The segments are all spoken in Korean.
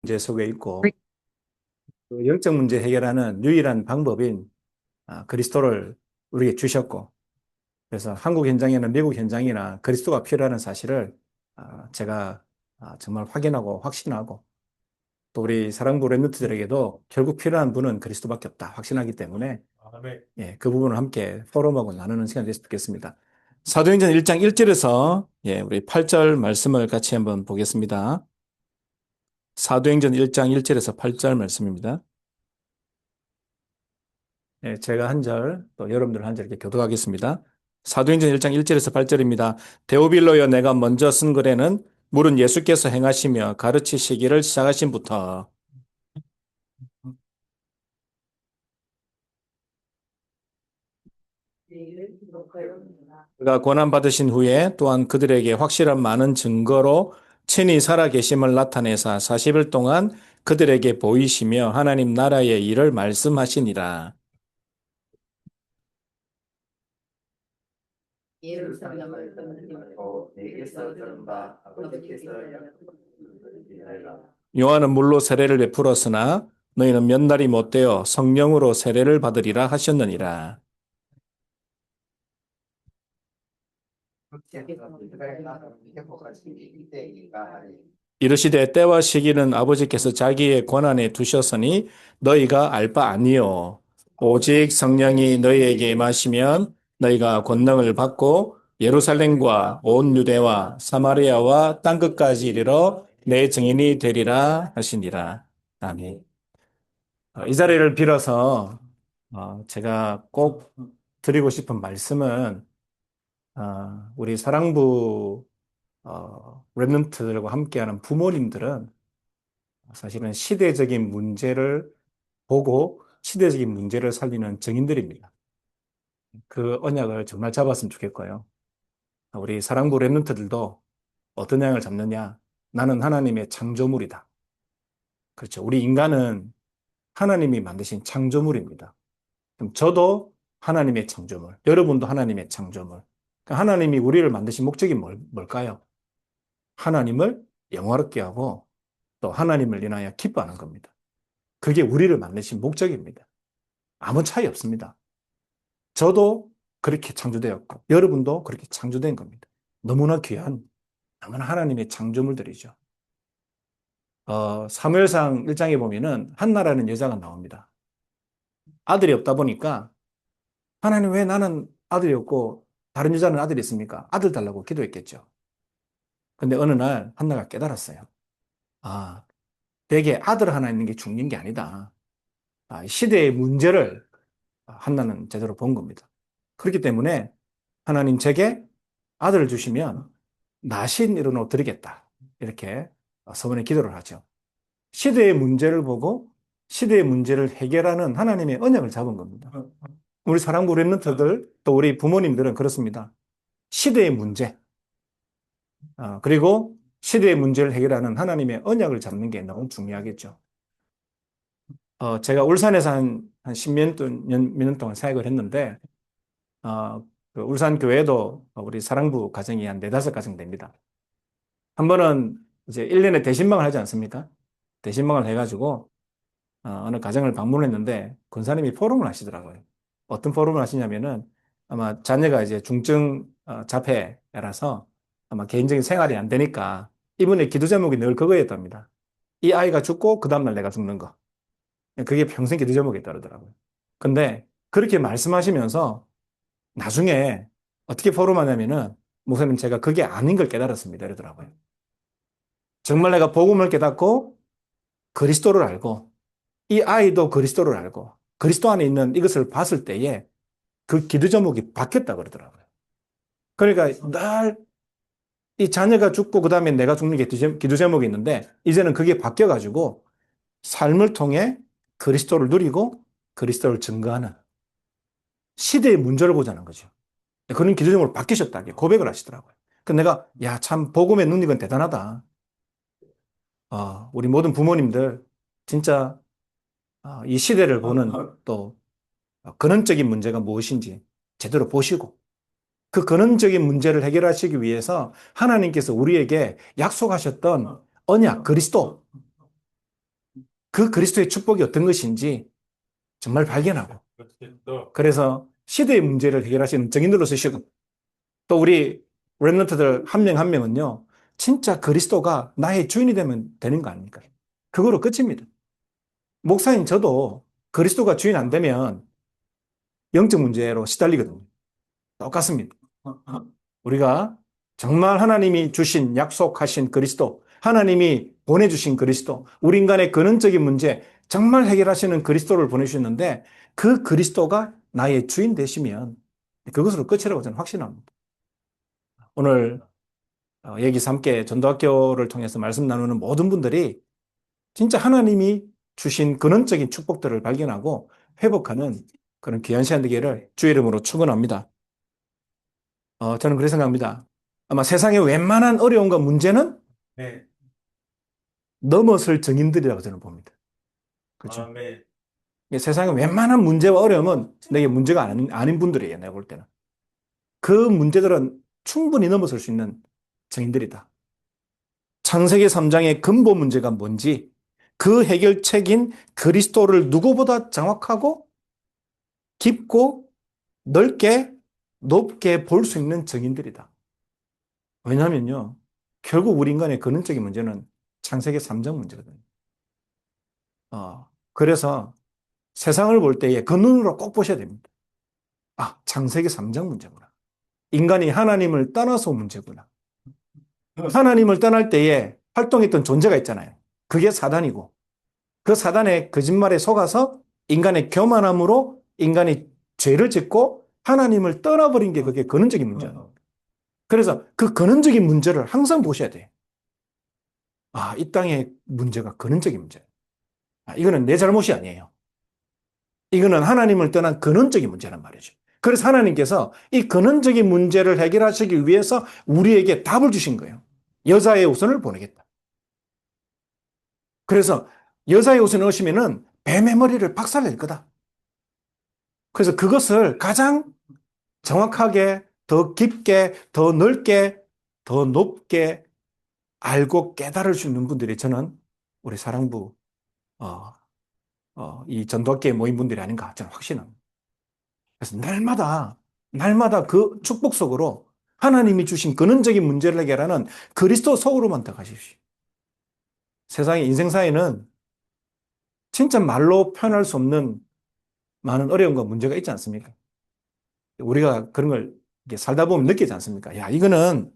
문제 속에 있고 그 영적 문제 해결하는 유일한 방법인 그리스도를 우리에게 주셨고 그래서 한국 현장에는 미국 현장이나 그리스도가 필요하는 사실을 제가 정말 확인하고 확신하고 또 우리 사랑부 랩런트들에게도 결국 필요한 분은 그리스도밖에 없다 확신하기 때문에 예, 그 부분을 함께 포럼하고 나누는 시간이 됐으면 좋겠습니다. 사도행전 1장 1절에서 예, 우리 8절 말씀을 같이 한번 보겠습니다. 사도행전 1장 1절에서 8절 말씀입니다. 예, 제가 한 절, 또 여러분들 한 절 이렇게 교독하겠습니다. 사도행전 1장 1절에서 8절입니다. 데오빌로여 내가 먼저 쓴 글에는 물은 예수께서 행하시며 가르치시기를 시작하신부터 그가 고난받으신 후에 또한 그들에게 확실한 많은 증거로 친히 살아계심을 나타내사 40일 동안 그들에게 보이시며 하나님 나라의 일을 말씀하시니라. 예루살렘을 떠나고 내게서 들은 바 아버지께서 약속하시니라. 요한은 물로 세례를 베풀었으나 너희는 몇 날이 못되어 성령으로 세례를 받으리라 하셨느니라. 이르시되 때와 시기는 아버지께서 자기의 권한에 두셨으니 너희가 알 바 아니요 오직 성령이 너희에게 임하시면 너희가 권능을 받고 예루살렘과 온 유대와 사마리아와 땅끝까지 이르러 내 증인이 되리라 하시니라. 아멘. 이 자리를 빌어서 제가 꼭 드리고 싶은 말씀은 우리 사랑부 랩런트들과 함께하는 부모님들은 사실은 시대적인 문제를 보고 시대적인 문제를 살리는 증인들입니다. 그 언약을 정말 잡았으면 좋겠고요. 우리 사랑부 랩런트들도 어떤 양을 잡느냐? 나는 하나님의 창조물이다. 그렇죠. 우리 인간은 하나님이 만드신 창조물입니다. 그럼 저도 하나님의 창조물, 여러분도 하나님의 창조물. 그러니까 하나님이 우리를 만드신 목적이 뭘까요? 하나님을 영화롭게 하고 또 하나님을 인하여 기뻐하는 겁니다. 그게 우리를 만드신 목적입니다. 아무 차이 없습니다. 저도 그렇게 창조되었고 여러분도 그렇게 창조된 겁니다. 너무나 귀한, 너무나 하나님의 창조물들이죠. 사무엘상 1장에 보면은 한나라는 여자가 나옵니다. 아들이 없다 보니까 하나님 왜 나는 아들이 없고 다른 여자는 아들이 있습니까? 아들 달라고 기도했겠죠. 근데 어느 날 한나가 깨달았어요. 아, 대개 아들 하나 있는 게 죽는 게 아니다. 시대의 문제를 한나는 제대로 본 겁니다. 그렇기 때문에 하나님 제게 아들을 주시면 나신 이름으로 드리겠다. 이렇게 서원에 기도를 하죠. 시대의 문제를 보고 시대의 문제를 해결하는 하나님의 언약을 잡은 겁니다. 우리 사랑부 랩런트들 또 우리 부모님들은 그렇습니다. 시대의 문제 그리고 시대의 문제를 해결하는 하나님의 언약을 잡는 게 너무 중요하겠죠. 제가 울산에서 한 10년 년 동안 사역을 했는데 그 울산 교회도 우리 사랑부 가정이 한 네다섯 가정 됩니다. 한 번은 이제 1년에 대신방을 하지 않습니까? 대신방을 해가지고 어느 가정을 방문했는데 권사님이 포럼을 하시더라고요. 어떤 포럼을 하시냐면은 아마 자녀가 이제 중증 자폐라서 아마 개인적인 생활이 안 되니까 이분의 기도 제목이 늘 그거였답니다. 이 아이가 죽고 그 다음날 내가 죽는 거. 그게 평생 기도 제목이 따르더라고요. 근데 그렇게 말씀하시면서 나중에 어떻게 포럼하냐면은 목사님 제가 그게 아닌 걸 깨달았습니다. 이러더라고요. 정말 내가 복음을 깨닫고 그리스도를 알고 이 아이도 그리스도를 알고 그리스도 안에 있는 이것을 봤을 때에 그 기도 제목이 바뀌었다 그러더라고요. 그러니까 늘 이 자녀가 죽고 그 다음에 내가 죽는 게 기도 제목이 있는데 이제는 그게 바뀌어가지고 삶을 통해 그리스도를 누리고 그리스도를 증거하는 시대의 문제를 보자는 거죠. 그런 기도 제목으로 바뀌셨다 고백을 하시더라고요. 그 내가 야, 참 복음의 능력은 대단하다. 우리 모든 부모님들 진짜 이 시대를 보는 또 근원적인 문제가 무엇인지 제대로 보시고 그 근원적인 문제를 해결하시기 위해서 하나님께서 우리에게 약속하셨던 언약, 그리스도 그 그리스도의 축복이 어떤 것인지 정말 발견하고, 그래서 시대의 문제를 해결하시는 증인들로 쓰시고, 또 우리 랩런트들 한 명 한 명은요, 진짜 그리스도가 나의 주인이 되면 되는 거 아닙니까? 그거로 끝입니다. 목사인 저도 그리스도가 주인 안 되면 영적 문제로 시달리거든요. 똑같습니다. 우리가 정말 하나님이 주신 약속하신 그리스도, 하나님이 보내주신 그리스도, 우리 인간의 근원적인 문제 정말 해결하시는 그리스도를 보내주셨는데 그 그리스도가 나의 주인 되시면 그것으로 끝이라고 저는 확신합니다. 오늘 얘기 함께 전도학교를 통해서 말씀 나누는 모든 분들이 진짜 하나님이 주신 근원적인 축복들을 발견하고 회복하는 그런 귀한 시간 되기를 주의 이름으로 축원합니다. 저는 그렇게 생각합니다. 아마 세상의 웬만한 어려움과 문제는 네. 넘어설 증인들이라고 저는 봅니다. 그렇죠? 아멘. 세상의 웬만한 문제와 어려움은 내게 문제가 아닌 분들이에요. 내가 볼 때는. 그 문제들은 충분히 넘어설 수 있는 증인들이다. 창세기 3장의 근본 문제가 뭔지 그 해결책인 그리스도를 누구보다 정확하고 깊고 넓게 높게 볼 수 있는 증인들이다. 왜냐하면요. 결국 우리 인간의 근원적인 문제는 창세기 3장 문제거든요. 그래서 세상을 볼 때에 그 눈으로 꼭 보셔야 됩니다. 아, 창세기 3장 문제구나. 인간이 하나님을 떠나서 문제구나. 하나님을 떠날 때에 활동했던 존재가 있잖아요. 그게 사단이고 그 사단의 거짓말에 속아서 인간의 교만함으로 인간이 죄를 짓고 하나님을 떠나버린 게 그게 근원적인 문제예요. 그래서 그 근원적인 문제를 항상 보셔야 돼요. 아, 이 땅의 문제가 근원적인 문제예요. 이거는 내 잘못이 아니에요. 이거는 하나님을 떠난 근원적인 문제란 말이죠. 그래서 하나님께서 이 근원적인 문제를 해결하시기 위해서 우리에게 답을 주신 거예요. 여자의 우선을 보내겠다. 그래서 여자의 우선을 오시면은 뱀의 머리를 박살낼 거다. 그래서 그것을 가장 정확하게, 더 깊게, 더 넓게, 더 높게 알고 깨달을 수 있는 분들이 저는 우리 사랑부, 이 전도학교에 모인 분들이 아닌가 저는 확신합니다. 그래서 날마다 그 축복 속으로 하나님이 주신 근원적인 문제를 해결하는 그리스도 속으로만 들어가십시오. 세상의 인생사에는 진짜 말로 표현할 수 없는 많은 어려움과 문제가 있지 않습니까? 우리가 그런 걸 살다 보면 느끼지 않습니까? 야, 이거는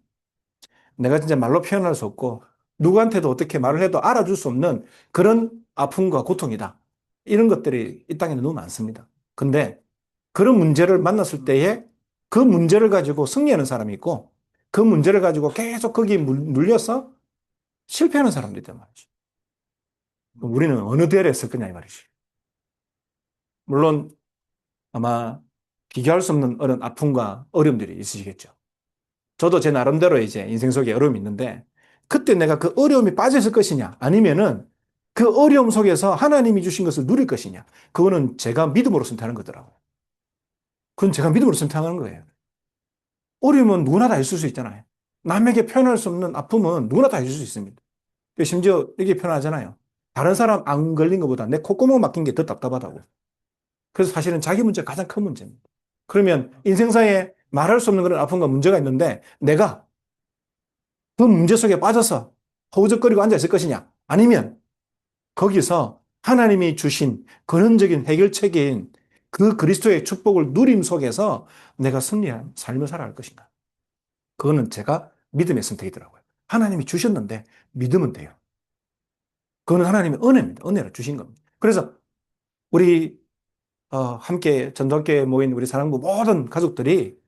내가 진짜 말로 표현할 수 없고 누구한테도 어떻게 말을 해도 알아줄 수 없는 그런 아픔과 고통이다. 이런 것들이 이 땅에는 너무 많습니다. 근데 그런 문제를 만났을 때에 그 문제를 가지고 승리하는 사람이 있고 그 문제를 가지고 계속 거기에 눌려서 실패하는 사람도 있단 말이죠. 우리는 어느 대열에 있을 거냐 이 말이죠. 물론 아마 비교할 수 없는 어떤 아픔과 어려움들이 있으시겠죠. 저도 제 나름대로 이제 인생 속에 어려움이 있는데 그때 내가 그 어려움이 빠져 있을 것이냐 아니면은 그 어려움 속에서 하나님이 주신 것을 누릴 것이냐 그거는 제가 믿음으로 선택하는 거더라고요. 그건 제가 믿음으로 선택하는 거예요. 어려움은 누구나 다 있을 수 있잖아요. 남에게 표현할 수 없는 아픔은 누구나 다 있을 수 있습니다. 심지어 이게 표현하잖아요. 다른 사람 안 걸린 것보다 내 콧구멍 막힌 게 더 답답하다고. 그래서 사실은 자기 문제가 가장 큰 문제입니다. 그러면 인생사에 말할 수 없는 그런 아픔과 문제가 있는데 내가 그 문제 속에 빠져서 허우적거리고 앉아 있을 것이냐? 아니면 거기서 하나님이 주신 근원적인 해결책인 그 그리스도의 축복을 누림 속에서 내가 승리한 삶을 살아갈 것인가? 그거는 제가 믿음의 선택이더라고요. 하나님이 주셨는데 믿으면 돼요. 그거는 하나님의 은혜입니다. 은혜를 주신 겁니다. 그래서 우리 함께 전도학교에 모인 우리 사랑부 모든 가족들이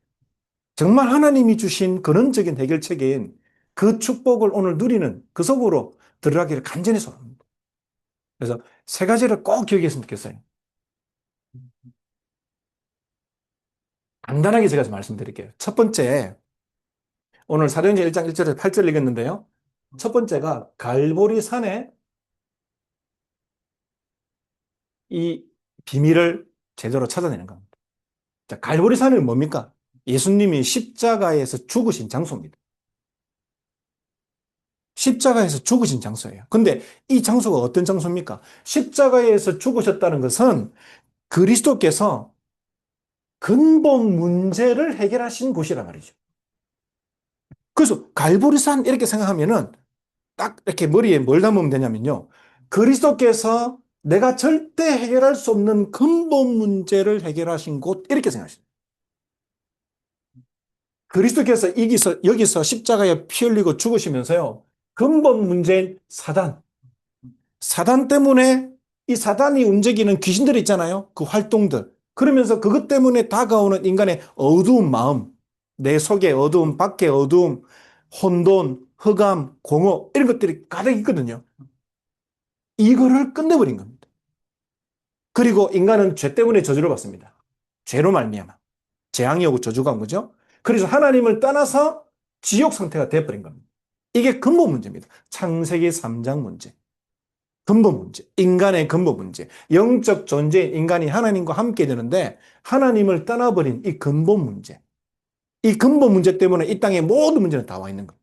정말 하나님이 주신 근원적인 해결책인 그 축복을 오늘 누리는 그 속으로 들어가기를 간절히 소원합니다. 그래서 세 가지를 꼭 기억했으면 좋겠어요. 간단하게 제가 좀 말씀드릴게요. 첫 번째, 오늘 사도행전 1장 1절에서 8절 읽었는데요. 첫 번째가 갈보리 산에 이 비밀을 제대로 찾아내는 겁니다. 자, 갈보리 산은 뭡니까? 예수님이 십자가에서 죽으신 장소입니다. 십자가에서 죽으신 장소예요. 근데 이 장소가 어떤 장소입니까? 십자가에서 죽으셨다는 것은 그리스도께서 근본 문제를 해결하신 곳이란 말이죠. 그래서 갈보리산 이렇게 생각하면은 딱 이렇게 머리에 뭘 담으면 되냐면요. 그리스도께서 내가 절대 해결할 수 없는 근본 문제를 해결하신 곳 이렇게 생각하시죠. 그리스도께서 여기서 십자가에 피 흘리고 죽으시면서요. 근본 문제인 사단. 사단 때문에 이 사단이 움직이는 귀신들 있잖아요. 그 활동들. 그러면서 그것 때문에 다가오는 인간의 어두운 마음, 내 속에 어두움, 밖에 어두움, 혼돈, 흑암, 공허 이런 것들이 가득 있거든요. 이거를 끝내버린 겁니다. 그리고 인간은 죄 때문에 저주를 받습니다. 죄로 말미암아 재앙이 오고 저주가 온 거죠. 그래서 하나님을 떠나서 지옥 상태가 되어버린 겁니다. 이게 근본 문제입니다. 창세기 3장 문제. 근본 문제, 인간의 근본 문제, 영적 존재인 인간이 하나님과 함께 되는데 하나님을 떠나버린 이 근본 문제, 이 근본 문제 때문에 이 땅의 모든 문제는 다 와 있는 거예요.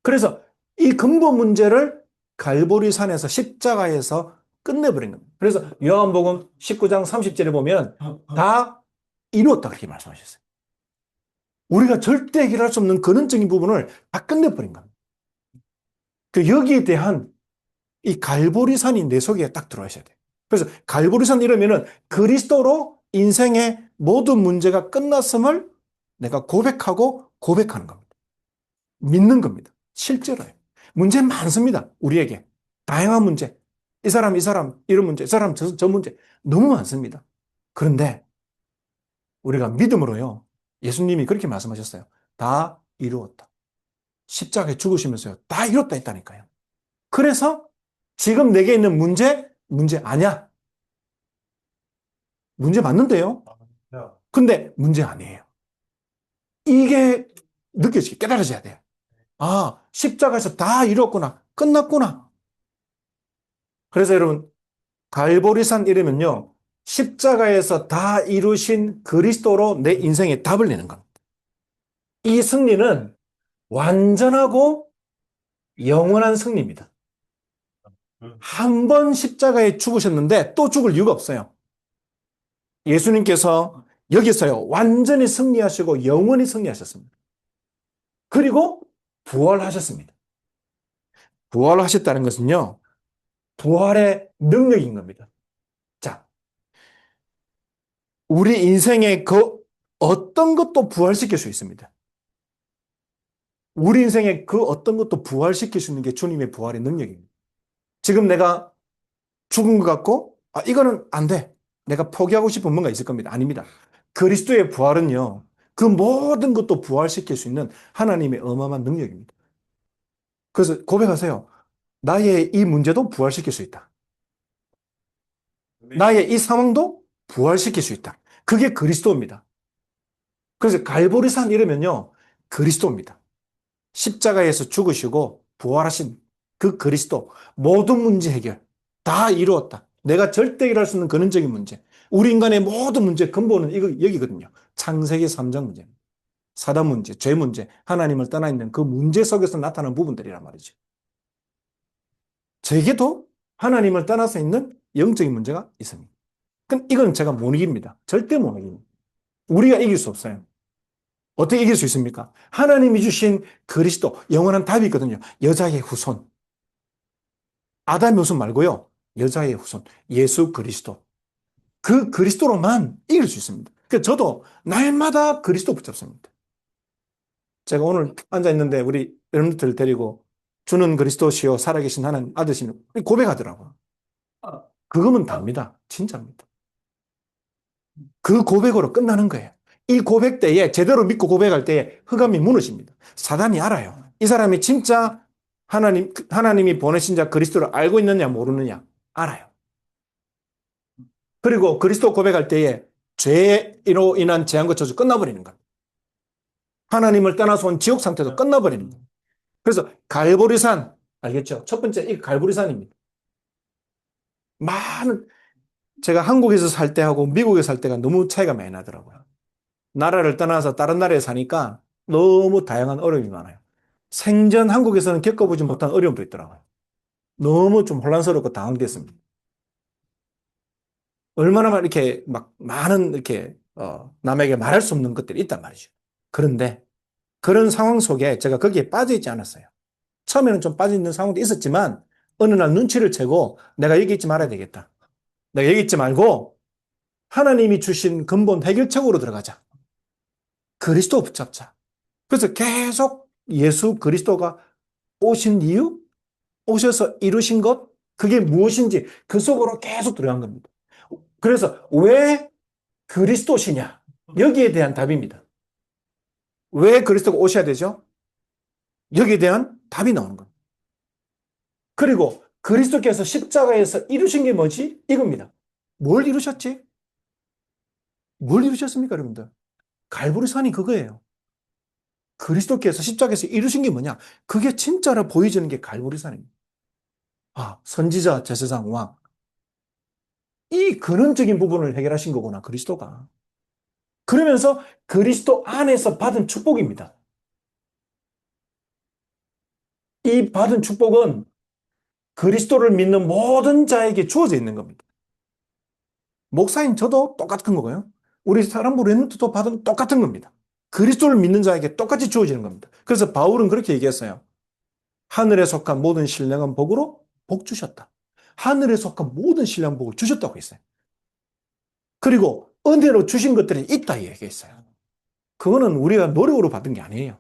그래서 이 근본 문제를 갈보리산에서 십자가에서 끝내버린 겁니다. 그래서 요한복음 19장 30절에 보면 다 이루었다 그렇게 말씀하셨어요. 우리가 절대 해결할 수 없는 근원적인 부분을 다 끝내버린 겁니다. 그 여기에 대한 이 갈보리산이 내 속에 딱 들어와야 돼요. 그래서 갈보리산 이러면은 그리스도로 인생의 모든 문제가 끝났음을 내가 고백하고 고백하는 겁니다. 믿는 겁니다. 실제로요. 문제 많습니다. 우리에게. 다양한 문제. 이 사람, 이런 문제, 이 사람, 저 문제. 너무 많습니다. 그런데 우리가 믿음으로요. 예수님이 그렇게 말씀하셨어요. 다 이루었다. 십자가에 죽으시면서요. 다 이뤘다 했다니까요. 그래서 지금 내게 있는 문제 아니야. 문제 맞는데요? 근데 문제 아니에요. 이게 느껴지게 깨달아져야 돼요. 아, 십자가에서 다 이뤘구나. 끝났구나. 그래서 여러분, 갈보리산 이러면요. 십자가에서 다 이루신 그리스도로 내 인생에 답을 내는 겁니다. 이 승리는 완전하고 영원한 승리입니다. 한 번 십자가에 죽으셨는데 또 죽을 이유가 없어요. 예수님께서 여기서요, 완전히 승리하시고 영원히 승리하셨습니다. 그리고 부활하셨습니다. 부활하셨다는 것은요, 부활의 능력인 겁니다. 자, 우리 인생의 그 어떤 것도 부활시킬 수 있습니다. 우리 인생의 그 어떤 것도 부활시킬 수 있는 게 주님의 부활의 능력입니다. 지금 내가 죽은 것 같고, 아, 이거는 안 돼. 내가 포기하고 싶은 뭔가 있을 겁니다. 아닙니다. 그리스도의 부활은요, 그 모든 것도 부활시킬 수 있는 하나님의 어마어마한 능력입니다. 그래서 고백하세요. 나의 이 문제도 부활시킬 수 있다. 나의 이 상황도 부활시킬 수 있다. 그게 그리스도입니다. 그래서 갈보리산 이러면요, 그리스도입니다. 십자가에서 죽으시고 부활하신 그 그리스도, 모든 문제 해결 다 이루었다. 내가 절대 해결할 수 없는 근원적인 문제, 우리 인간의 모든 문제 근본은 이거 여기거든요. 창세기 3장 문제, 사단 문제, 죄 문제, 하나님을 떠나 있는 그 문제 속에서 나타나는 부분들이란 말이죠. 제게도 하나님을 떠나서 있는 영적인 문제가 있습니다. 그럼 이건 제가 못 이깁니다. 절대 못 이깁니다. 우리가 이길 수 없어요. 어떻게 이길 수 있습니까? 하나님이 주신 그리스도, 영원한 답이 있거든요. 여자의 후손. 아담의 후손 말고요. 여자의 후손. 예수 그리스도. 그 그리스도로만 이길 수 있습니다. 그래서 저도 날마다 그리스도 붙잡습니다. 제가 오늘 앉아있는데 우리 여러분들 데리고 주는 그리스도시요 살아계신 하나님 아드시는 고백하더라고요. 그거면 답니다. 진짜입니다. 그 고백으로 끝나는 거예요. 이 고백 때에 제대로 믿고 고백할 때에 흑암이 무너집니다. 사단이 알아요. 이 사람이 진짜 하나님이 보내신 자 그리스도를 알고 있느냐 모르느냐 알아요. 그리고 그리스도 고백할 때에 죄로 인한 재앙과 저주 끝나버리는 겁니다. 하나님을 떠나서 온 지옥 상태도 끝나버리는 겁니다. 그래서 갈보리산 알겠죠? 첫 번째 이 갈보리산입니다. 많은 제가 한국에서 살 때하고 미국에서 살 때가 너무 차이가 많이 나더라고요. 나라를 떠나서 다른 나라에 사니까 너무 다양한 어려움이 많아요. 생전 한국에서는 겪어보지 못한 어려움도 있더라고요. 너무 좀 혼란스럽고 당황됐습니다. 얼마나 막 이렇게 막 많은 이렇게 남에게 말할 수 없는 것들이 있단 말이죠. 그런데 그런 상황 속에 제가 거기에 빠져 있지 않았어요. 처음에는 좀 빠져 있는 상황도 있었지만 어느 날 눈치를 채고 내가 여기 있지 말아야 되겠다. 내가 여기 있지 말고 하나님이 주신 근본 해결책으로 들어가자. 그리스도 붙잡자. 그래서 계속 예수 그리스도가 오신 이유, 오셔서 이루신 것, 그게 무엇인지 그 속으로 계속 들어간 겁니다. 그래서 왜 그리스도시냐? 여기에 대한 답입니다. 왜 그리스도가 오셔야 되죠? 여기에 대한 답이 나오는 겁니다. 그리고 그리스도께서 십자가에서 이루신 게 뭐지? 이겁니다. 뭘 이루셨지? 뭘 이루셨습니까, 여러분들? 갈보리산이 그거예요. 그리스도께서 십자가에서 이루신 게 뭐냐? 그게 진짜로 보여지는 게 갈보리산입니다. 아, 선지자, 제사장, 왕. 이 근원적인 부분을 해결하신 거구나, 그리스도가. 그러면서 그리스도 안에서 받은 축복입니다. 이 받은 축복은 그리스도를 믿는 모든 자에게 주어져 있는 겁니다. 목사인 저도 똑같은 거고요. 우리 사람 랩런트도 받은 똑같은 겁니다. 그리스도를 믿는 자에게 똑같이 주어지는 겁니다. 그래서 바울은 그렇게 얘기했어요. 하늘에 속한 모든 신령한 복으로 복 주셨다. 하늘에 속한 모든 신령한 복을 주셨다고 했어요. 그리고 은혜로 주신 것들이 있다 얘기했어요. 그거는 우리가 노력으로 받은 게 아니에요.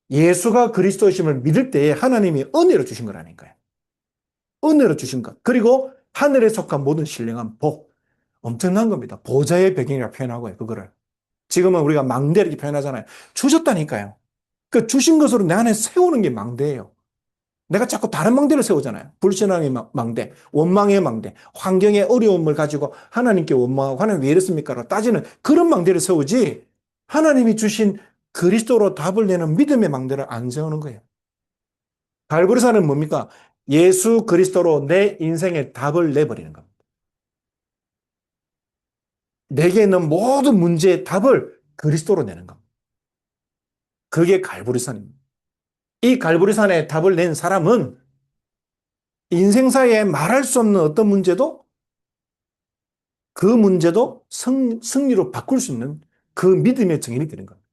예수가 그리스도이심을 믿을 때에 하나님이 은혜로 주신 거라니까요. 은혜로 주신 것. 그리고 하늘에 속한 모든 신령한 복. 엄청난 겁니다. 보좌의 배경이라 표현하고요, 그거를. 지금은 우리가 망대 이렇게 표현하잖아요. 주셨다니까요. 그 주신 것으로 내 안에 세우는 게 망대예요. 내가 자꾸 다른 망대를 세우잖아요. 불신앙의 망대, 원망의 망대, 환경의 어려움을 가지고 하나님께 원망하고 하나님 왜 이랬습니까? 따지는 그런 망대를 세우지 하나님이 주신 그리스도로 답을 내는 믿음의 망대를 안 세우는 거예요. 갈보리산은 뭡니까? 예수 그리스도로 내 인생의 답을 내버리는 겁니다. 내게 있는 모든 문제의 답을 그리스도로 내는 겁니다. 그게 갈보리산입니다. 이 갈보리산의 답을 낸 사람은 인생사에 말할 수 없는 어떤 문제도 그 문제도 승리로 바꿀 수 있는 그 믿음의 증인이 되는 겁니다.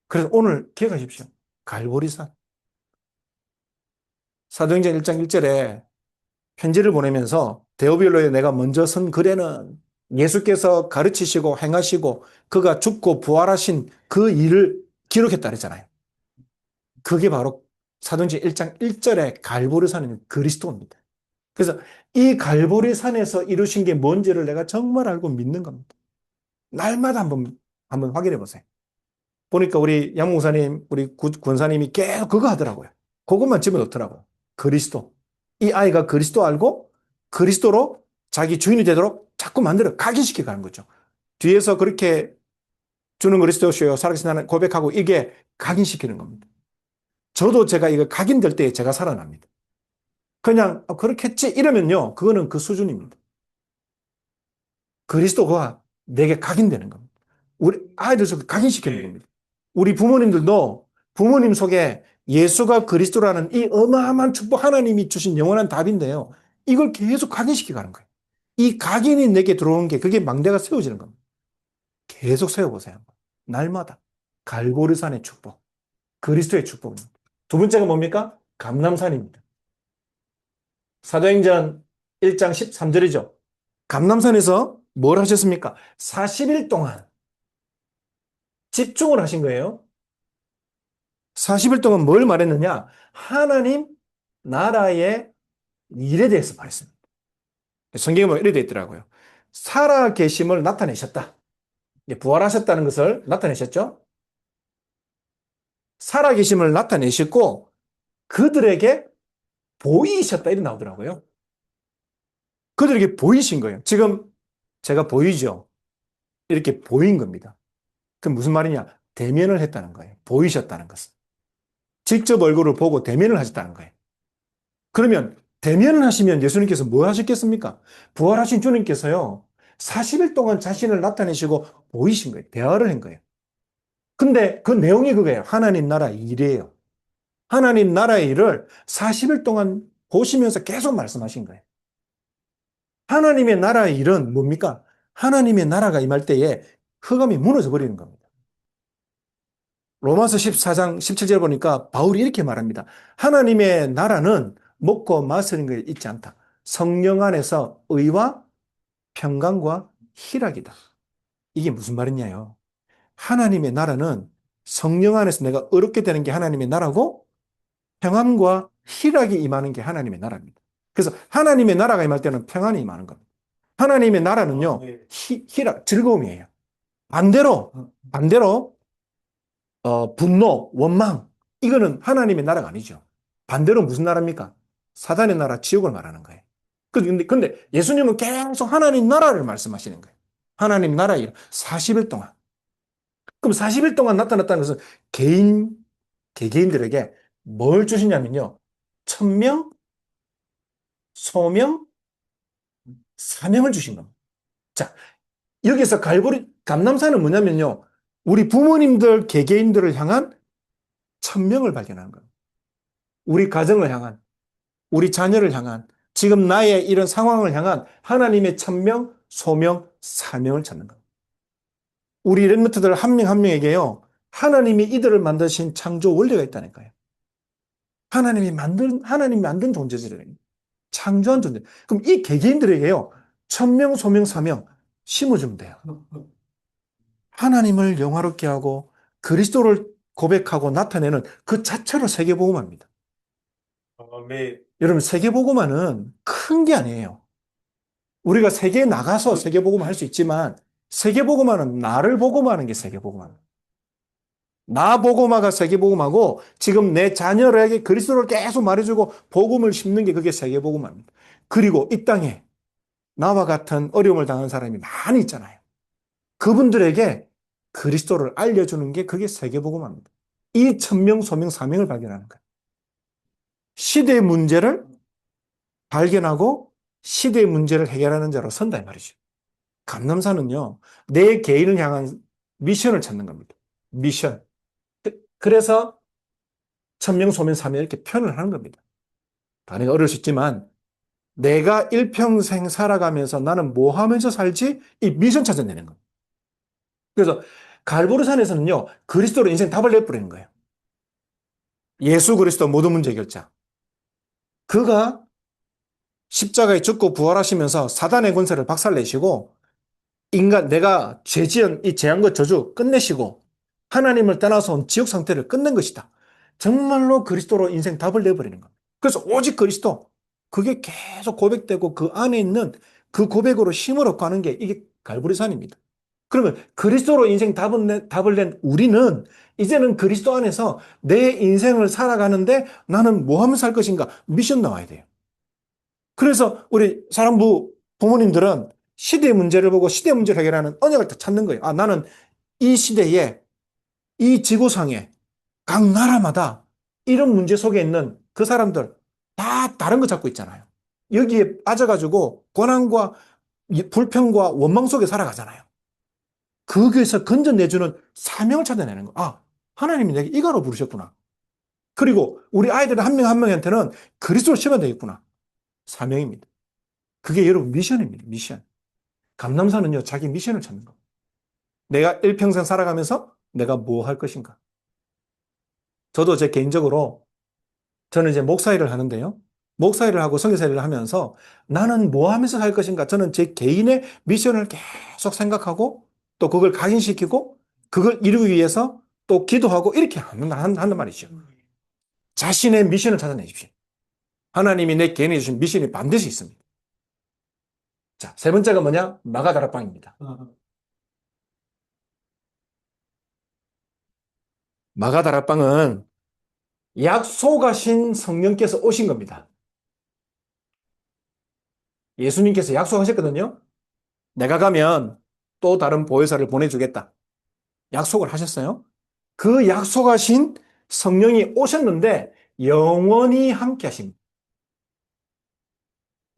그래서 오늘 기억하십시오. 갈보리산. 사도행전 1장 1절에 편지를 보내면서 데오빌로에 내가 먼저 쓴 글에는 예수께서 가르치시고 행하시고 그가 죽고 부활하신 그 일을 기록했다 그랬잖아요. 그게 바로 사도행전 1장 1절에 갈보리산인 그리스도입니다. 그래서 이 갈보리산에서 이루신 게 뭔지를 내가 정말 알고 믿는 겁니다. 날마다 한번 확인해 보세요. 보니까 우리 양 목사님, 우리 권사님이 계속 그거 하더라고요. 그것만 집어넣더라고요. 그리스도. 이 아이가 그리스도 알고 그리스도로 자기 주인이 되도록 자꾸 만들어 각인시켜 가는 거죠. 뒤에서 그렇게 주는 그리스도시요 살아계신 하나님 고백하고 이게 각인시키는 겁니다. 저도 제가 이거 각인될 때 제가 살아납니다. 그냥 그렇겠지 이러면요. 그거는 그 수준입니다. 그리스도가 내게 각인되는 겁니다. 우리 아이들 속에 각인시키는 겁니다. 우리 부모님들도 부모님 속에 예수가 그리스도라는 이 어마어마한 축복 하나님이 주신 영원한 답인데요. 이걸 계속 각인시켜 가는 거예요. 이 각인이 내게 들어오는 게 그게 망대가 세워지는 겁니다. 계속 세워보세요. 날마다. 갈보리산의 축복. 그리스도의 축복입니다. 두 번째가 뭡니까? 감람산입니다. 사도행전 1장 13절이죠. 감람산에서 뭘 하셨습니까? 40일 동안 집중을 하신 거예요. 40일 동안 뭘 말했느냐? 하나님 나라의 일에 대해서 말했습니다. 성경에 보면 이렇게 되어 있더라고요. 살아 계심을 나타내셨다. 부활하셨다는 것을 나타내셨죠? 살아 계심을 나타내셨고 그들에게 보이셨다 이렇게 나오더라고요. 그들에게 보이신 거예요. 지금 제가 보이죠? 이렇게 보인 겁니다. 그럼 무슨 말이냐? 대면을 했다는 거예요. 보이셨다는 것은. 직접 얼굴을 보고 대면을 하셨다는 거예요. 그러면 대면을 하시면 예수님께서 뭐 하셨겠습니까? 부활하신 주님께서요. 40일 동안 자신을 나타내시고 보이신 거예요. 대화를 한 거예요. 근데 그 내용이 그거예요. 하나님 나라 일이에요. 하나님 나라의 일을 40일 동안 보시면서 계속 말씀하신 거예요. 하나님의 나라의 일은 뭡니까? 하나님의 나라가 임할 때에 흑암이 무너져 버리는 겁니다. 로마서 14장 17절 보니까 바울이 이렇게 말합니다. 하나님의 나라는 먹고 마시는 것에 있지 않다. 성령 안에서 의와 평강과 희락이다. 이게 무슨 말이냐요? 하나님의 나라는 성령 안에서 내가 의롭게 되는 게 하나님의 나라고 평안과 희락이 임하는 게 하나님의 나라입니다. 그래서 하나님의 나라가 임할 때는 평안이 임하는 겁니다. 하나님의 나라는요, 희락, 즐거움이에요. 반대로, 분노, 원망, 이거는 하나님의 나라가 아니죠. 반대로 무슨 나라입니까? 사단의 나라, 지옥을 말하는 거예요. 근데 예수님은 계속 하나님 나라를 말씀하시는 거예요. 하나님 나라에 40일 동안. 그럼 40일 동안 나타났다는 것은 개개인들에게 뭘 주시냐면요. 천명, 소명, 사명을 주신 겁니다. 자, 여기서 감남산은 뭐냐면요. 우리 부모님들, 개개인들을 향한 천명을 발견하는 거예요. 우리 가정을 향한, 우리 자녀를 향한, 지금 나의 이런 상황을 향한 하나님의 천명, 소명, 사명을 찾는 거예요. 우리 랩런트들 한 명 한 명에게요. 하나님이 이들을 만드신 창조 원리가 있다니까요. 하나님이 만든 존재들이에요. 창조한 존재. 그럼 이 개개인들에게요. 천명, 소명, 사명 심어주면 돼요. 하나님을 영화롭게 하고 그리스도를 고백하고 나타내는 그 자체로 세계복음화입니다. 여러분, 세계복음화는 큰 게 아니에요. 우리가 세계에 나가서 세계복음화 할 수 있지만 세계복음화는 나를 복음화하는 게 세계복음화입니다. 나 복음화가 세계복음화고 지금 내 자녀에게 그리스도를 계속 말해주고 복음을 심는 게 그게 세계복음화입니다. 그리고 이 땅에 나와 같은 어려움을 당한 사람이 많이 있잖아요. 그분들에게 그리스도를 알려주는 게 그게 세계복음화입니다. 이 천명, 소명, 사명을 발견하는 거예요. 시대의 문제를 발견하고 시대의 문제를 해결하는 자로 선다 이 말이죠. 감남사는요, 내 개인을 향한 미션을 찾는 겁니다. 미션. 그래서 천명, 소명, 사명 이렇게 표현을 하는 겁니다. 단어가 어려울 수 있지만 내가 일평생 살아가면서 나는 뭐 하면서 살지? 이 미션 찾아내는 겁니다. 그래서 갈보르산에서는요, 그리스도로 인생 답을 내버리는 거예요. 예수 그리스도 모든 문제 해결자. 그가 십자가에 죽고 부활하시면서 사단의 권세를 박살내시고 내가 죄지은 이 재앙과 저주 끝내시고 하나님을 떠나서 온 지옥 상태를 끝낸 것이다. 정말로 그리스도로 인생 답을 내버리는 겁니다. 그래서 오직 그리스도, 그게 계속 고백되고 그 안에 있는 그 고백으로 힘을 얻고 하는 게 이게 갈보리산입니다. 그러면 그리스도로 인생 답을 낸 우리는 이제는 그리스도 안에서 내 인생을 살아가는데 나는 뭐 하면서 살 것인가? 미션 나와야 돼요. 그래서 우리 부모님들은 시대의 문제를 보고 시대의 문제를 해결하는 언약을 다 찾는 거예요. 아, 나는 이 시대에, 이 지구상에 각 나라마다 이런 문제 속에 있는 그 사람들 다 다른 거 찾고 있잖아요. 여기에 빠져가지고 고난과 불평과 원망 속에 살아가잖아요. 거기에서 건져내주는 사명을 찾아내는 거. 아, 하나님이 내게 이거로 부르셨구나. 그리고 우리 아이들 한 명 한 명한테는 그리스도를 심어야 되겠구나. 사명입니다. 그게 여러분 미션입니다. 미션. 감남사는요, 자기 미션을 찾는 거. 내가 일평생 살아가면서 내가 뭐 할 것인가. 저도 제 개인적으로 저는 이제 목사 일을 하는데요. 목사 일을 하고 선교사 일을 하면서 나는 뭐 하면서 살 것인가. 저는 제 개인의 미션을 계속 생각하고 또 그걸 각인시키고 그걸 이루기 위해서 또 기도하고 이렇게 한단 말이죠. 자신의 미션을 찾아내십시오. 하나님이 내 개인에 주신 미션이 반드시 있습니다. 자, 세 번째가 뭐냐? 마가다락방입니다. 마가다락방은 약속하신 성령께서 오신 겁니다. 예수님께서 약속하셨거든요. 내가 가면 또 다른 보혜사를 보내주겠다. 약속을 하셨어요. 그 약속하신 성령이 오셨는데 영원히 함께 하십니다.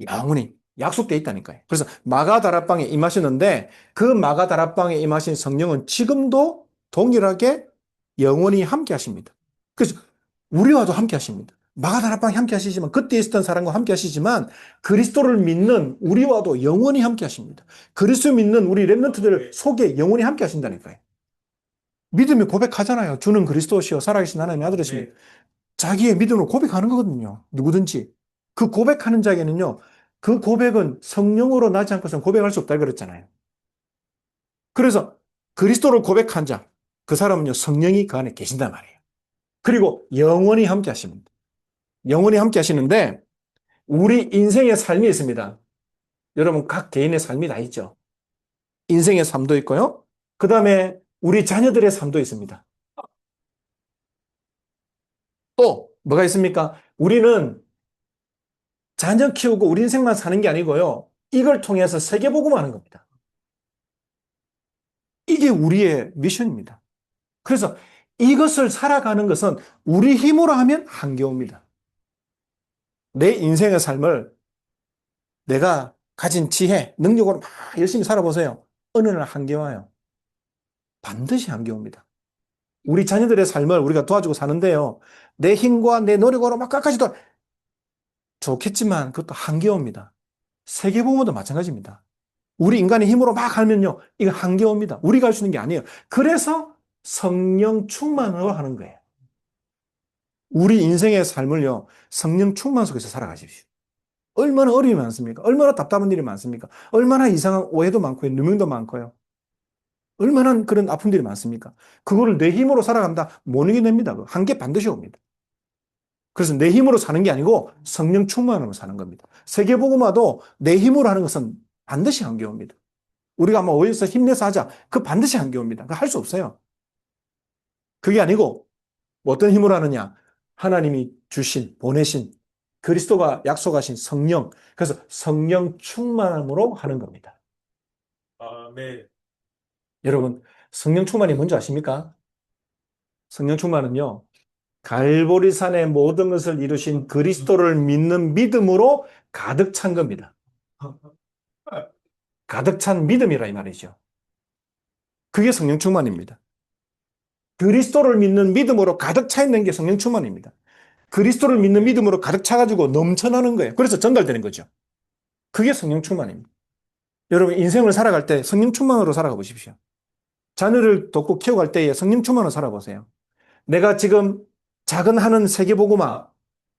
영원히 약속되어 있다니까요. 그래서 마가다락방에 임하셨는데 그 마가다락방에 임하신 성령은 지금도 동일하게 영원히 함께 하십니다. 그래서 우리와도 함께 하십니다. 마가다락방에 함께 하시지만, 그때 있었던 사람과 함께 하시지만, 그리스도를 믿는 우리와도 영원히 함께 하십니다. 그리스도 믿는 우리 렘넌트들 속에 영원히 함께 하신다니까요. 믿음이 고백하잖아요. 주는 그리스도시요 살아계신 하나님의 아들이십니다. 자기의 믿음으로 고백하는 거거든요. 누구든지. 그 고백하는 자에게는요, 그 고백은 성령으로 나지 않고서는 고백할 수 없다 그랬잖아요. 그래서 그리스도를 고백한 자, 그 사람은요, 성령이 그 안에 계신단 말이에요. 그리고 영원히 함께 하십니다. 영원히 함께 하시는데, 우리 인생의 삶이 있습니다. 여러분, 각 개인의 삶이 다 있죠. 인생의 삶도 있고요. 그 다음에 우리 자녀들의 삶도 있습니다. 또, 뭐가 있습니까? 우리는 자녀 키우고 우리 인생만 사는 게 아니고요. 이걸 통해서 세계복음하는 겁니다. 이게 우리의 미션입니다. 그래서 이것을 살아가는 것은 우리 힘으로 하면 한계입니다. 내 인생의 삶을 내가 가진 지혜, 능력으로 막 열심히 살아보세요. 어느 날 한계 와요. 반드시 한계 옵니다. 우리 자녀들의 삶을 우리가 도와주고 사는데요. 내 힘과 내 노력으로 막 끝까지도 좋겠지만 그것도 한계 옵니다. 세계복음도 마찬가지입니다. 우리 인간의 힘으로 막 하면요. 이거 한계 옵니다. 우리가 할 수 있는 게 아니에요. 그래서 성령 충만으로 하는 거예요. 우리 인생의 삶을요. 성령 충만 속에서 살아가십시오. 얼마나 어려움이 많습니까? 얼마나 답답한 일이 많습니까? 얼마나 이상한 오해도 많고요. 누명도 많고요. 얼마나 그런 아픔들이 많습니까? 그거를 내 힘으로 살아간다? 못 이겨냅니다. 한계 반드시 옵니다. 그래서 내 힘으로 사는 게 아니고 성령 충만으로 사는 겁니다. 세계복음화도 내 힘으로 하는 것은 반드시 한계 옵니다. 우리가 아마 오해해서 힘내서 하자. 그 반드시 한계 옵니다. 할 수 없어요. 그게 아니고 어떤 힘으로 하느냐? 하나님이 주신, 보내신 그리스도가 약속하신 성령. 그래서 성령 충만함으로 하는 겁니다. 아멘. 여러분, 성령 충만이 뭔지 아십니까? 성령 충만은요. 갈보리산의 모든 것을 이루신 그리스도를 믿는 믿음으로 가득 찬 겁니다. 가득 찬 믿음이라 이 말이죠. 그게 성령 충만입니다. 그리스도를 믿는 믿음으로 가득 차 있는 게 성령 충만입니다. 그리스도를 믿는 믿음으로 가득 차가지고 넘쳐나는 거예요. 그래서 전달되는 거죠. 그게 성령 충만입니다. 여러분, 인생을 살아갈 때 성령 충만으로 살아가 보십시오. 자녀를 돕고 키워갈 때에 성령 충만으로 살아보세요. 내가 지금 작은 하는 세계복음화,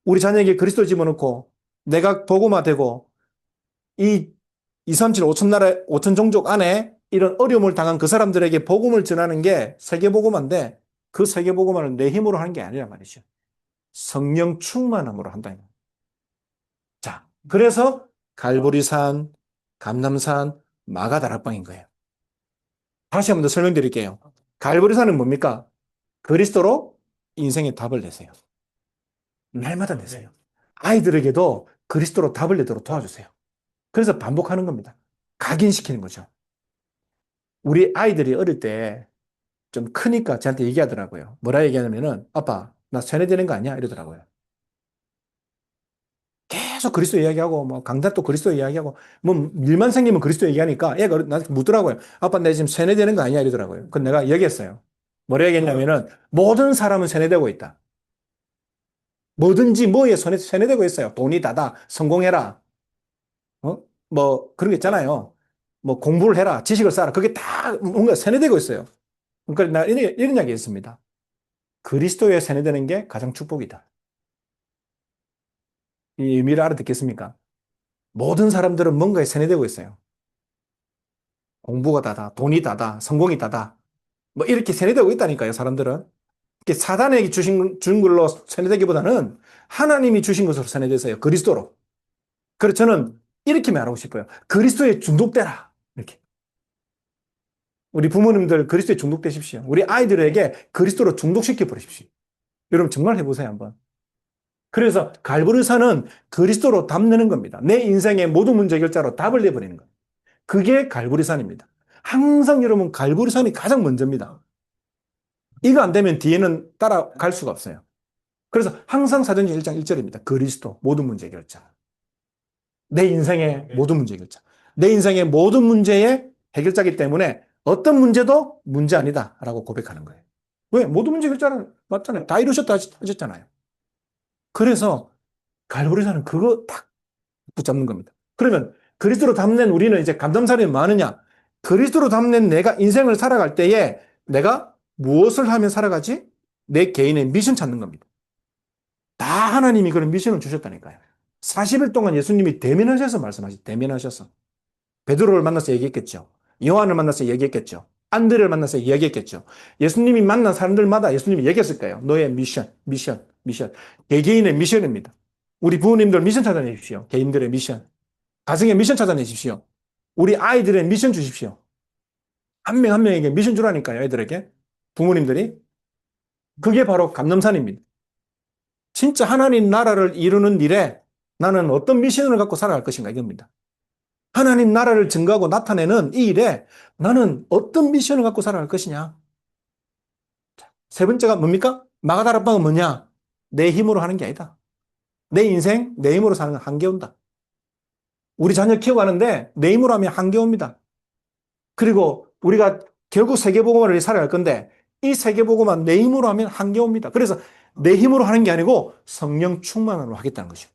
우리 자녀에게 그리스도 집어넣고 내가 복음화 되고 이 237, 5천 나라, 5천 종족 안에 이런 어려움을 당한 그 사람들에게 복음을 전하는 게 세계복음화인데 그 세계복음화를 내 힘으로 하는 게 아니란 말이죠. 성령 충만함으로 한다. 자, 그래서 갈보리산, 감남산, 마가다락방인 거예요. 다시 한번 더 설명드릴게요. 갈보리산은 뭡니까? 그리스도로 인생의 답을 내세요. 날마다 내세요. 아이들에게도 그리스도로 답을 내도록 도와주세요. 그래서 반복하는 겁니다. 각인시키는 거죠. 우리 아이들이 어릴 때 좀 크니까 저한테 얘기하더라고요. 뭐라 얘기하냐면은, 아빠, 나 세뇌되는 거 아니야? 이러더라고요. 계속 그리스도 이야기하고, 뭐, 강단 또 그리스도 이야기하고, 뭐, 일만 생기면 그리스도 얘기하니까 애가 나한테 묻더라고요. 아빠, 내 지금 세뇌되는 거 아니야? 이러더라고요. 그건 내가 얘기했어요. 뭐라 얘기했냐면은, 모든 사람은 세뇌되고 있다. 뭐든지 뭐에 세뇌되고 있어요. 돈이 다다. 성공해라. 어? 뭐, 그런 게 있잖아요. 뭐, 공부를 해라. 지식을 쌓아라. 그게 다 뭔가 세뇌되고 있어요. 그러니까 나 이런 이야기 했습니다. 그리스도에 세뇌되는 게 가장 축복이다. 이 의미를 알아듣겠습니까? 모든 사람들은 뭔가에 세뇌되고 있어요. 공부가 다다, 돈이 다다, 성공이 다다. 뭐 이렇게 세뇌되고 있다니까요, 사람들은. 이렇게 사단에게 준 걸로 세뇌되기보다는 하나님이 주신 것으로 세뇌되세요. 그리스도로. 그래서 저는 이렇게 말하고 싶어요. 그리스도에 중독되라. 이렇게. 우리 부모님들 그리스도에 중독되십시오. 우리 아이들에게 그리스도로 중독시켜 버리십시오. 여러분 정말 해보세요, 한번. 그래서 갈보리산은 그리스도로 답 내는 겁니다. 내 인생의 모든 문제 해결자로 답을 내버리는 거예요. 그게 갈보리산입니다. 항상 여러분 갈보리산이 가장 먼저입니다. 이거 안 되면 뒤에는 따라갈 수가 없어요. 그래서 항상 사도행전 1장 1절입니다. 그리스도 모든 문제 해결자. 내 인생의 모든 문제 해결자. 내 인생의 모든 문제의 해결자이기 때문에 어떤 문제도 문제 아니다라고 고백하는 거예요. 왜? 모든 문제 해결자는 맞잖아요. 다 이루셨다 하셨잖아요. 그래서 갈보리사는 그거 딱 붙잡는 겁니다. 그러면 그리스도로 담는 우리는 이제 감담살이 많으냐? 그리스도로 담는 내가 인생을 살아갈 때에 내가 무엇을 하면 살아가지? 내 개인의 미션 찾는 겁니다. 다 하나님이 그런 미션을 주셨다니까요. 40일 동안 예수님이 대면하셔서 말씀하시, 대면하셔서. 베드로를 만나서 얘기했겠죠. 요한을 만나서 얘기했겠죠. 안드레를 만나서 얘기했겠죠. 예수님이 만난 사람들마다 예수님이 얘기했을 거예요. 너의 미션, 미션, 미션. 개개인의 미션입니다. 우리 부모님들 미션 찾아내십시오. 개인들의 미션. 가정의 미션 찾아내십시오. 우리 아이들의 미션 주십시오. 한 명 한 명에게 미션 주라니까요, 애들에게. 부모님들이. 그게 바로 감람산입니다. 진짜 하나님 나라를 이루는 일에 나는 어떤 미션을 갖고 살아갈 것인가 이겁니다. 하나님 나라를 증거하고 나타내는 이 일에 나는 어떤 미션을 갖고 살아갈 것이냐. 세 번째가 뭡니까? 마가다락방은 뭐냐? 내 힘으로 하는 게 아니다. 내 인생, 내 힘으로 사는 건 한계 온다. 우리 자녀 키워가는데 내 힘으로 하면 한계 옵니다. 그리고 우리가 결국 세계복음화를 살아갈 건데 이 세계복음화 내 힘으로 하면 한계 옵니다. 그래서 내 힘으로 하는 게 아니고 성령 충만으로 하겠다는 것이죠.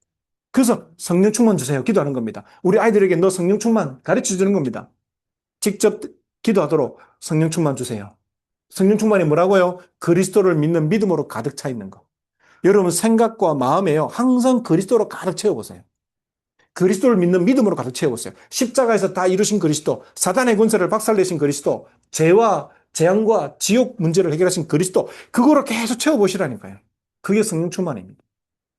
그래서 성령 충만 주세요. 기도하는 겁니다. 우리 아이들에게 너 성령 충만 가르쳐 주는 겁니다. 직접 기도하도록 성령 충만 주세요. 성령 충만이 뭐라고요? 그리스도를 믿는 믿음으로 가득 차 있는 거. 여러분 생각과 마음에요. 항상 그리스도로 가득 채워보세요. 그리스도를 믿는 믿음으로 가득 채워보세요. 십자가에서 다 이루신 그리스도, 사단의 권세를 박살내신 그리스도, 죄와 재앙과 지옥 문제를 해결하신 그리스도, 그거를 계속 채워보시라니까요. 그게 성령 충만입니다.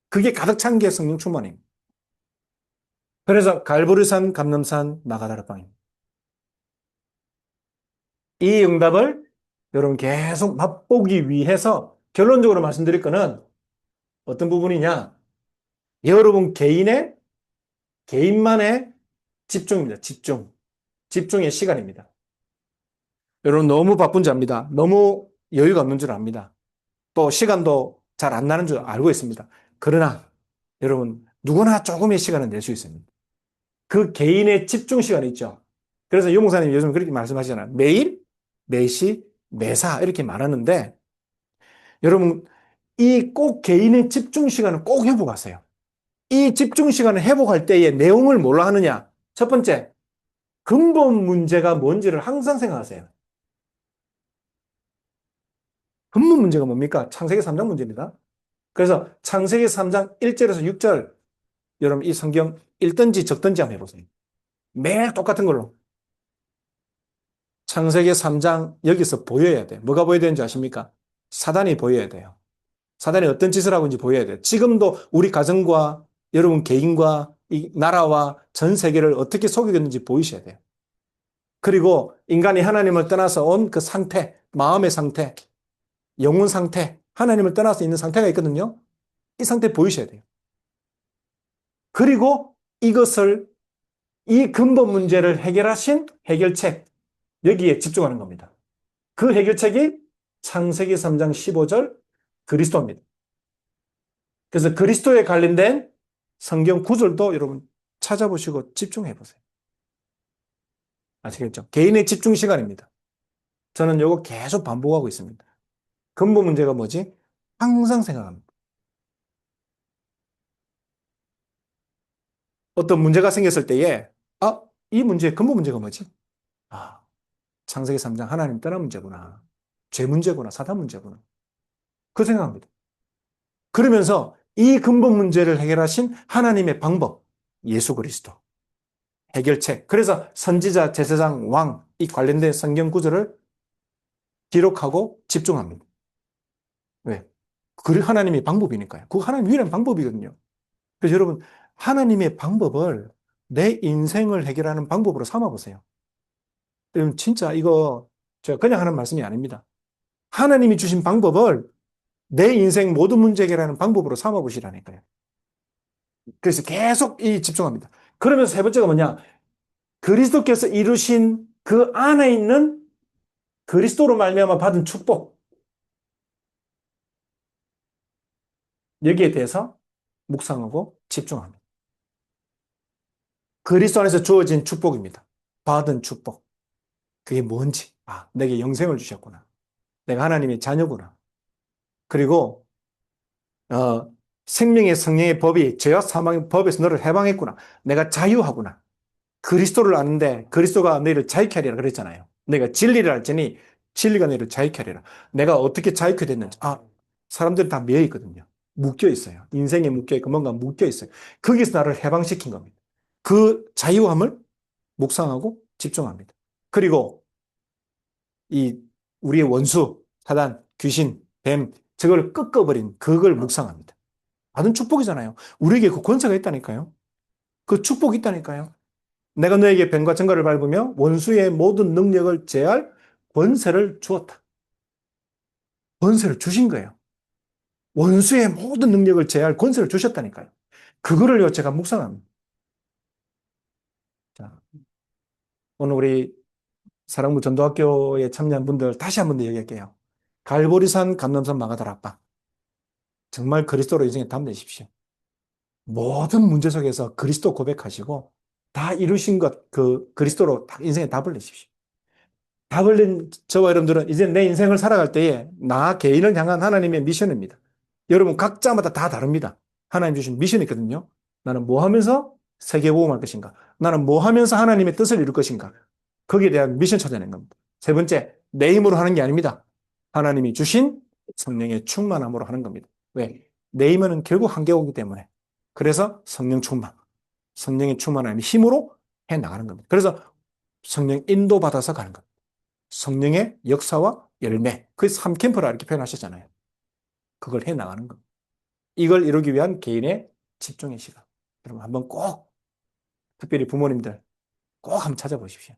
그게 가득 찬 게 성령 충만입니다. 그래서 갈보리산, 감람산, 나가다락방입니다. 이 응답을 여러분 계속 맛보기 위해서 결론적으로 말씀드릴 거는 어떤 부분이냐? 여러분 개인만의 집중입니다. 집중. 집중의 시간입니다. 여러분 너무 바쁜 줄 압니다. 너무 여유가 없는 줄 압니다. 또 시간도 잘 안 나는 줄 알고 있습니다. 그러나 여러분 누구나 조금의 시간은 낼 수 있습니다. 그 개인의 집중 시간이 있죠. 그래서 유목사님이 요즘 그렇게 말씀하시잖아요. 매일, 매시, 매사 이렇게 말하는데 여러분 이 꼭 개인의 집중 시간을 꼭 회복하세요. 이 집중 시간을 회복할 때의 내용을 뭘로 하느냐? 첫 번째, 근본 문제가 뭔지를 항상 생각하세요. 근본 문제가 뭡니까? 창세기 3장 문제입니다. 그래서 창세기 3장 1절에서 6절 여러분 이 성경 읽든지 적든지 한번 해보세요. 매일 똑같은 걸로. 창세기 3장 여기서 보여야 돼. 뭐가 보여야 되는지 아십니까? 사단이 보여야 돼요. 사단이 어떤 짓을 하고 있는지 보여야 돼요. 지금도 우리 가정과 여러분 개인과 이 나라와 전 세계를 어떻게 속이고 있는지 보이셔야 돼요. 그리고 인간이 하나님을 떠나서 온 그 상태, 마음의 상태, 영혼 상태, 하나님을 떠나서 있는 상태가 있거든요. 이 상태 보이셔야 돼요. 그리고 이것을 이 근본 문제를 해결하신 해결책, 여기에 집중하는 겁니다. 그 해결책이 창세기 3장 15절 그리스도입니다. 그래서 그리스도에 관련된 성경 구절도 여러분 찾아보시고 집중해 보세요. 아시겠죠? 개인의 집중 시간입니다. 저는 이거 계속 반복하고 있습니다. 근본 문제가 뭐지? 항상 생각합니다. 어떤 문제가 생겼을 때에 이 문제의 근본 문제가 뭐지? 아, 창세기 3장 하나님 떠난 문제구나. 죄 문제구나. 사단 문제구나. 그 생각합니다. 그러면서 이 근본 문제를 해결하신 하나님의 방법, 예수 그리스도, 해결책. 그래서 선지자, 제사장, 왕, 이 관련된 성경 구절을 기록하고 집중합니다. 왜? 그 하나님의 방법이니까요. 그 하나님 유일한 방법이거든요. 그래서 여러분, 하나님의 방법을 내 인생을 해결하는 방법으로 삼아보세요. 여러분, 진짜 이거 제가 그냥 하는 말씀이 아닙니다. 하나님이 주신 방법을 내 인생 모든 문제 해결하는 방법으로 삼아보시라니까요. 그래서 계속 이 집중합니다. 그러면서 세 번째가 뭐냐? 그리스도께서 이루신 그 안에 있는 그리스도로 말미암아 받은 축복. 여기에 대해서 묵상하고 집중합니다. 그리스도 안에서 주어진 축복입니다. 받은 축복. 그게 뭔지. 내게 영생을 주셨구나. 내가 하나님의 자녀구나. 그리고 생명의 성령의 법이 죄와 사망의 법에서 너를 해방했구나. 내가 자유하구나. 그리스도를 아는데 그리스도가 너희를 자유케 하리라 그랬잖아요. 내가 진리를 알지니 진리가 너희를 자유케 하리라. 내가 어떻게 자유케 됐는지. 사람들은 다 매여 있거든요. 묶여 있어요. 인생에 묶여 있고 뭔가 묶여 있어요. 거기서 나를 해방시킨 겁니다. 그 자유함을 묵상하고 집중합니다. 그리고 이 우리의 원수, 사단, 귀신, 뱀, 저걸 꺾어버린 그걸 묵상합니다. 받은 축복이잖아요. 우리에게 그 권세가 있다니까요. 그 축복이 있다니까요. 내가 너에게 뱀과 정갈을 밟으며 원수의 모든 능력을 제할 권세를 주었다. 권세를 주신 거예요. 원수의 모든 능력을 제할 권세를 주셨다니까요. 그거를요, 제가 묵상합니다. 자, 오늘 우리 사랑부 전도학교에 참여한 분들 다시 한 번 더 얘기할게요. 갈보리산 감람산 마가다락방. 정말 그리스도로 인생에 담내십시오. 모든 문제 속에서 그리스도 고백하시고 다 이루신 것, 그 그리스도로 인생에 답을 내십시오. 답을 낸 저와 여러분들은 이제 내 인생을 살아갈 때에 나 개인을 향한 하나님의 미션입니다. 여러분 각자마다 다 다릅니다. 하나님 주신 미션이 있거든요. 나는 뭐 하면서 세계보험할 것인가? 나는 뭐 하면서 하나님의 뜻을 이룰 것인가? 거기에 대한 미션 찾아낸 겁니다. 세 번째, 내 힘으로 하는 게 아닙니다. 하나님이 주신 성령의 충만함으로 하는 겁니다. 왜? 내 힘은 결국 한계이기 때문에. 그래서 성령 충만, 성령의 충만함의 힘으로 해 나가는 겁니다. 그래서 성령 인도받아서 가는 겁니다. 성령의 역사와 열매. 그 3캠프라 이렇게 표현하셨잖아요. 그걸 해 나가는 겁니다. 이걸 이루기 위한 개인의 집중의 시간. 여러분 한번 꼭, 특별히 부모님들 꼭 한번 찾아보십시오.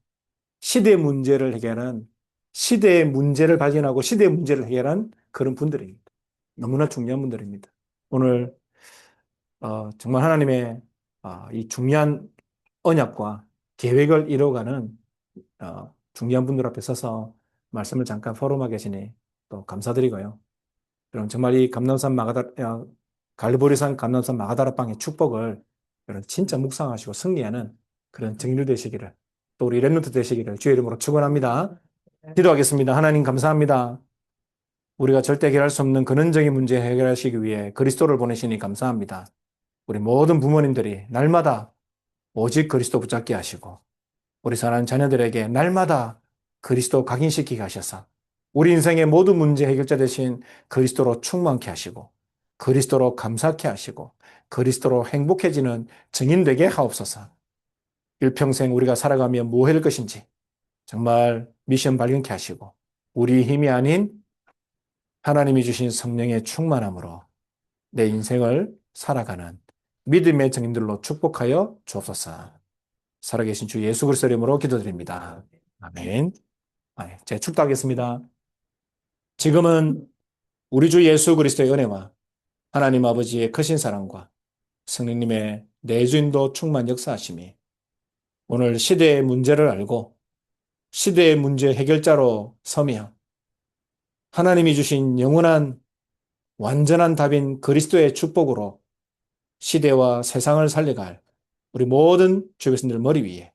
시대의 문제를 해결하는, 시대의 문제를 발견하고 시대의 문제를 해결하는 그런 분들입니다. 너무나 중요한 분들입니다. 오늘 정말 하나님의 이 중요한 언약과 계획을 이루어가는 중요한 분들 앞에 서서 말씀을 잠깐 포럼하게 계시니 또 감사드리고요. 여러분 정말 이 갈보리산 감람산 마가다라빵의 축복을 여러분 진짜 묵상하시고 승리하는 그런 정리 되시기를, 또 우리 랩런트 되시기를 주의 이름으로 축원합니다. 기도하겠습니다. 하나님 감사합니다. 우리가 절대 해결할 수 없는 근원적인 문제 해결하시기 위해 그리스도를 보내시니 감사합니다. 우리 모든 부모님들이 날마다 오직 그리스도 붙잡게 하시고 우리 사랑하는 자녀들에게 날마다 그리스도 각인시키게 하셔서 우리 인생의 모든 문제 해결자 되신 그리스도로 충만케 하시고 그리스도로 감사케 하시고 그리스도로 행복해지는 증인 되게 하옵소서. 일평생 우리가 살아가며 뭐 해야 할 것인지 정말 미션 발견케 하시고 우리 힘이 아닌 하나님이 주신 성령의 충만함으로 내 인생을 살아가는 믿음의 증인들로 축복하여 주옵소서. 살아계신 주 예수 그리스도 이름으로 기도드립니다. 아멘. 제가 축도하겠습니다. 지금은 우리 주 예수 그리스도의 은혜와 하나님 아버지의 크신 사랑과 성령님의 내주인도 충만 역사하심이 오늘 시대의 문제를 알고 시대의 문제 해결자로 서며 하나님이 주신 영원한 완전한 답인 그리스도의 축복으로 시대와 세상을 살려갈 우리 모든 주 백성들 머리 위에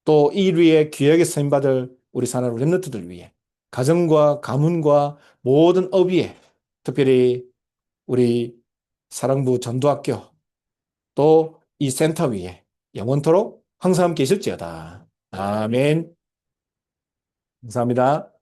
또 이 위에 귀하게 쓰임받을 우리 사나로 렘너트들 위해 가정과 가문과 모든 업 위에 특별히 우리 사랑부 전도학교 또 이 센터 위에 영원토록 항상 함께 있을지어다. 아멘. 감사합니다.